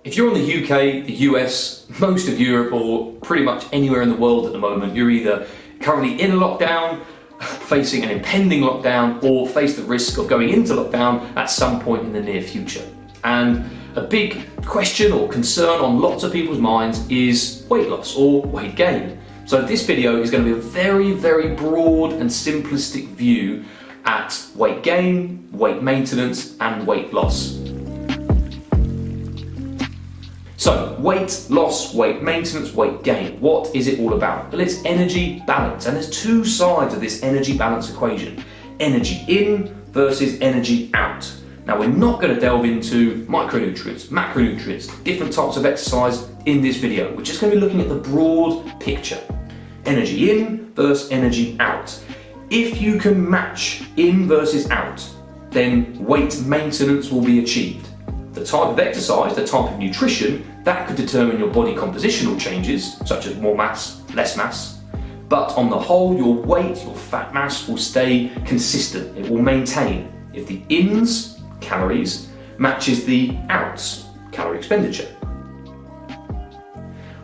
If you're in the UK, the US, most of Europe, or pretty much anywhere in the world at the moment, you're either currently in a lockdown, facing an impending lockdown, or face the risk of going into lockdown at some point in the near future. And a big question or concern on lots of people's minds is weight loss or weight gain. So this video is going to be a very, very broad and simplistic view at weight gain, weight maintenance, and weight loss. So, weight loss, weight maintenance, weight gain. What is it all about? Well, it's energy balance, and there's two sides of this energy balance equation. Energy in versus energy out. Now, we're not going to delve into micronutrients, macronutrients, different types of exercise in this video. We're just going to be looking at the broad picture. Energy in versus energy out. If you can match in versus out, then weight maintenance will be achieved. The type of exercise, the type of nutrition, that could determine your body compositional changes, such as more mass, less mass. But on the whole, your weight, your fat mass will stay consistent. It will maintain if the ins, calories, matches the outs, calorie expenditure.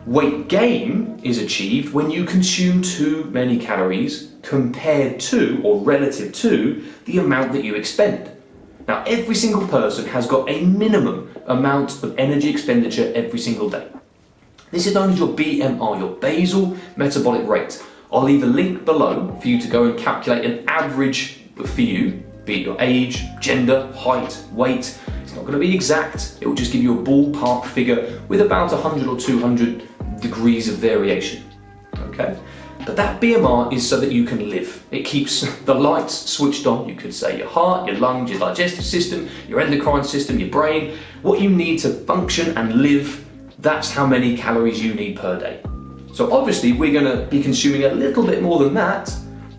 Weight gain is achieved when you consume too many calories compared to or relative to the amount that you expend. Now, every single person has got a minimum amount of energy expenditure every single day. This is known as your BMR, your basal metabolic rate. I'll leave a link below for you to go and calculate an average for you, be it your age, gender, height, weight. It's not going to be exact, it will just give you a ballpark figure with about 100 or 200 degrees of variation. Okay? But that BMR is so that you can live. It keeps the lights switched on. You could say your heart, your lungs, your digestive system, your endocrine system, your brain. What you need to function and live, that's how many calories you need per day. So obviously we're going to be consuming a little bit more than that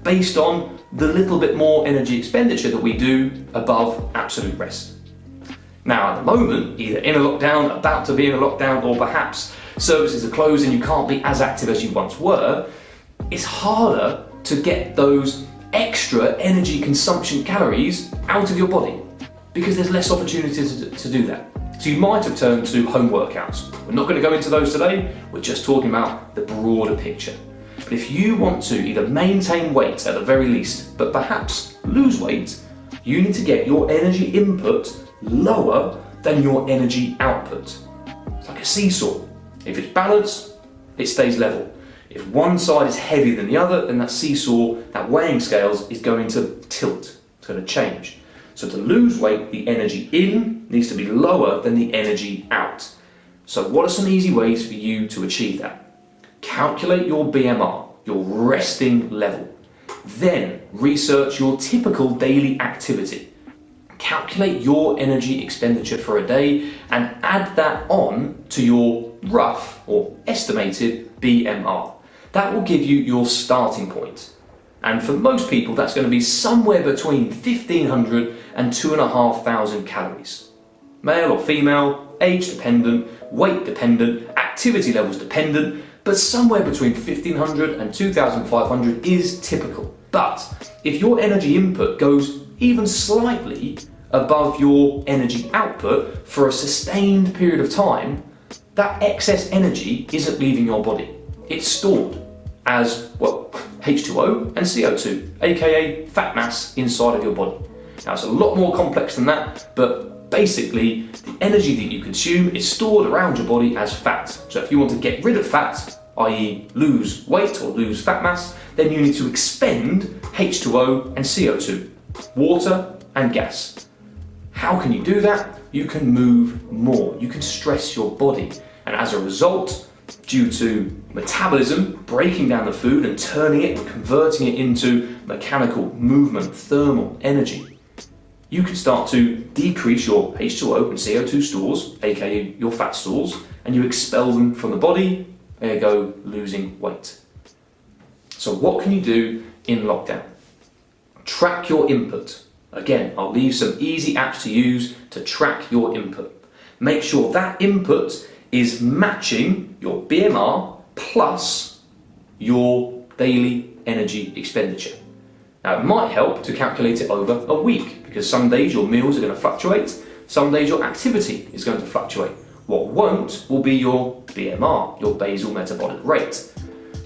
based on the little bit more energy expenditure that we do above absolute rest. Now, at the moment, either in a lockdown, about to be in a lockdown, or perhaps services are closed and you can't be as active as you once were, it's harder to get those extra energy consumption calories out of your body because there's less opportunities to do that. So you might have turned to home workouts. We're not going to go into those today, we're just talking about the broader picture. But if you want to either maintain weight at the very least, but perhaps lose weight, you need to get your energy input lower than your energy output. It's like a seesaw. If it's balanced, it stays level. If one side is heavier than the other, then that seesaw, that weighing scales, is going to tilt. It's going to change. So to lose weight, the energy in needs to be lower than the energy out. So what are some easy ways for you to achieve that? Calculate your BMR, your resting level. Then research your typical daily activity. Calculate your energy expenditure for a day and add that on to your rough or estimated BMR. That will give you your starting point. And for most people, that's going to be somewhere between 1,500 and 2,500 calories. Male or female, age dependent, weight dependent, activity levels dependent, but somewhere between 1,500 and 2,500 is typical. But if your energy input goes even slightly above your energy output for a sustained period of time, that excess energy isn't leaving your body. It's stored as, well, H2O and CO2, aka fat mass inside of your body. Now, it's a lot more complex than that, but basically the energy that you consume is stored around your body as fat. So if you want to get rid of fat, i.e. lose weight or lose fat mass, then you need to expend H2O and CO2, water and gas. How can you do that? You can move more, you can stress your body, and as a result, due to metabolism breaking down the food and turning it and converting it into mechanical movement, thermal energy, you can start to decrease your H2O and CO2 stores, aka your fat stores, and you expel them from the body, ergo losing weight. So what can you do in lockdown? Track your input. Again, I'll leave some easy apps to use to track your input. Make sure that input is matching your BMR plus your daily energy expenditure. Now, it might help to calculate it over a week because some days your meals are going to fluctuate, some days your activity is going to fluctuate. What won't will be your BMR, your basal metabolic rate.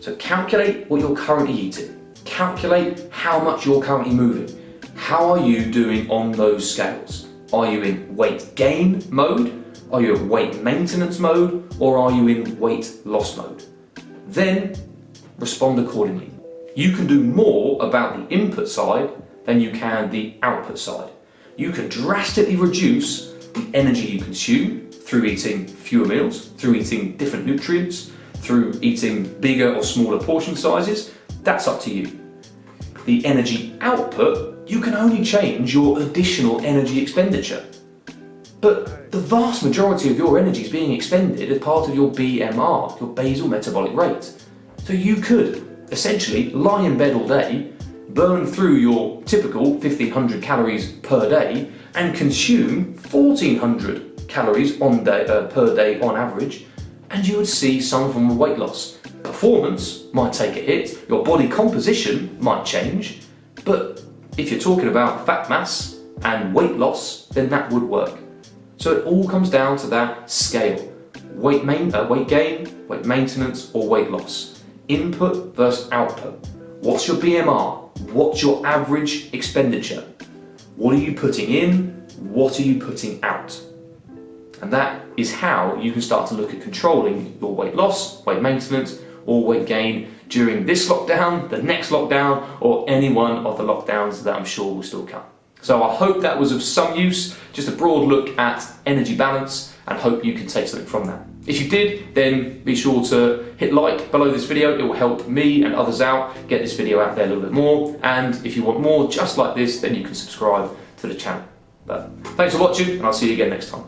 So calculate what you're currently eating. Calculate how much you're currently moving. How are you doing on those scales? Are you in weight gain mode? Are you in weight maintenance mode? Or are you in weight loss mode? Then respond accordingly. You can do more about the input side than you can the output side. You can drastically reduce the energy you consume through eating fewer meals, through eating different nutrients, through eating bigger or smaller portion sizes. That's up to you. The energy output, you can only change your additional energy expenditure. But the vast majority of your energy is being expended as part of your BMR, your basal metabolic rate. So you could essentially lie in bed all day, burn through your typical 1500 calories per day and consume 1400 calories per day on average, and you would see some form of weight loss. Performance might take a hit, your body composition might change, but if you're talking about fat mass and weight loss, then that would work. So it all comes down to that scale. Weight gain, weight maintenance, or weight loss. Input versus output. What's your BMR? What's your average expenditure? What are you putting in? What are you putting out? And that is how you can start to look at controlling your weight loss, weight maintenance, or weight gain during this lockdown, the next lockdown, or any one of the lockdowns that I'm sure will still come. So I hope that was of some use, just a broad look at energy balance, and hope you can take something from that. If you did, then be sure to hit like below this video. It will help me and others out, get this video out there a little bit more. And if you want more just like this, then you can subscribe to the channel. But thanks for watching, and I'll see you again next time.